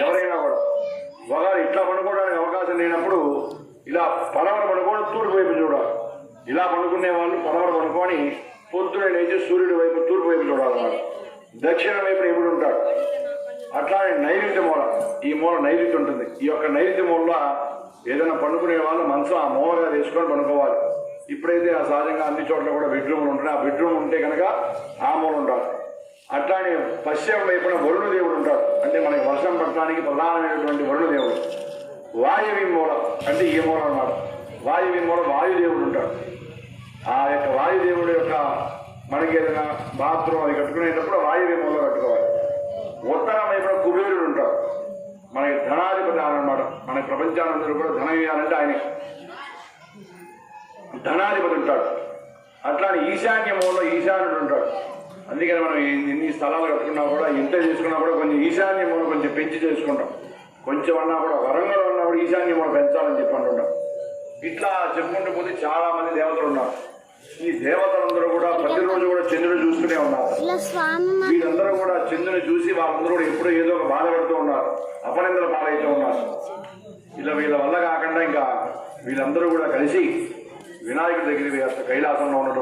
ఎవరైనా కూడా ఒకవేళ ఇట్లా పడుకోవడానికి అవకాశం లేనప్పుడు ఇలా పడవలు పడుకొని తూర్పు వైపు చూడాలి. ఇలా పడుకునే వాళ్ళు పడవలు పడుకొని పొద్దున లేచి సూర్యుడి వైపు తూర్పు వైపు చూడాలన్నమాట. దక్షిణ వైపున ఎప్పుడు ఉంటాడు. అట్లానే నైరుతి మూల, ఈ మూల నైరుతి ఉంటుంది. ఈ యొక్క నైరుతి మూలలో ఏదైనా పండుకునే వాళ్ళు మనసు ఆ మూలగా వేసుకొని పడుకోవాలి. ఇప్పుడైతే ఆ సహజంగా అన్ని చోట్ల కూడా బెడ్రూమ్లు ఉంటాయి. ఆ బెడ్రూమ్ ఉంటే కనుక ఆ మూల ఉంటాడు. అట్లానే పశ్చిమ వైపున వరుణదేవుడు ఉంటాడు. అంటే మనకి వర్షం పట్టడానికి ప్రధానమైనటువంటి వరుణదేవుడు. వాయువి మూల అంటే ఈ మూల అన్నమాట. వాయువి మూల వాయుదేవుడు ఉంటాడు. ఆ యొక్క వాయుదేవుడు యొక్క మనకి ఏదైనా బాత్రూమ్ అది కట్టుకునేటప్పుడు వాయువి మూల కట్టుకోవాలి. ఉత్తర వైపున కుబేరుడు ఉంటాడు. మనకి ధనాధిపతి అన్నమాట. మన ప్రపంచానందరూ కూడా ధనం ఇవ్వాలంటే ఆయన ధనాధిపతి ఉంటాడు. అట్లానే ఈశాన్య మూలలో ఈశాన్యుడు ఉంటాడు. అందుకని మనం ఎన్ని స్థలాలు కట్టుకున్నా కూడా ఇంత చేసుకున్నా కూడా కొంచెం ఈశాన్య మూల కొంచెం పెంచి చేసుకుంటాం. కొంచెం అన్నా కూడా వరంగల్ అన్నా కూడా ఈశాన్య మూల పెంచాలని చెప్పి అంటుంటాం. ఇట్లా చెప్పుకుంటూ పోతే చాలా మంది దేవతలు ఉన్నారు. ఈ దేవతలందరూ కూడా ప్రతిరోజు కూడా చంద్రుడు చూస్తూనే ఉన్నారు. వీళ్ళందరూ కూడా చంద్రుని చూసి వాళ్ళందరూ కూడా ఎప్పుడూ ఏదో ఒక బాధపడుతూ ఉన్నారు. అపనిందల పాలైతూ ఉన్నారు. ఇలా వీళ్ళ వల్ల కాకుండా ఇంకా వీళ్ళందరూ కూడా కలిసి వినాయకుడి దగ్గర కైలాసంలో ఉన్నటువంటి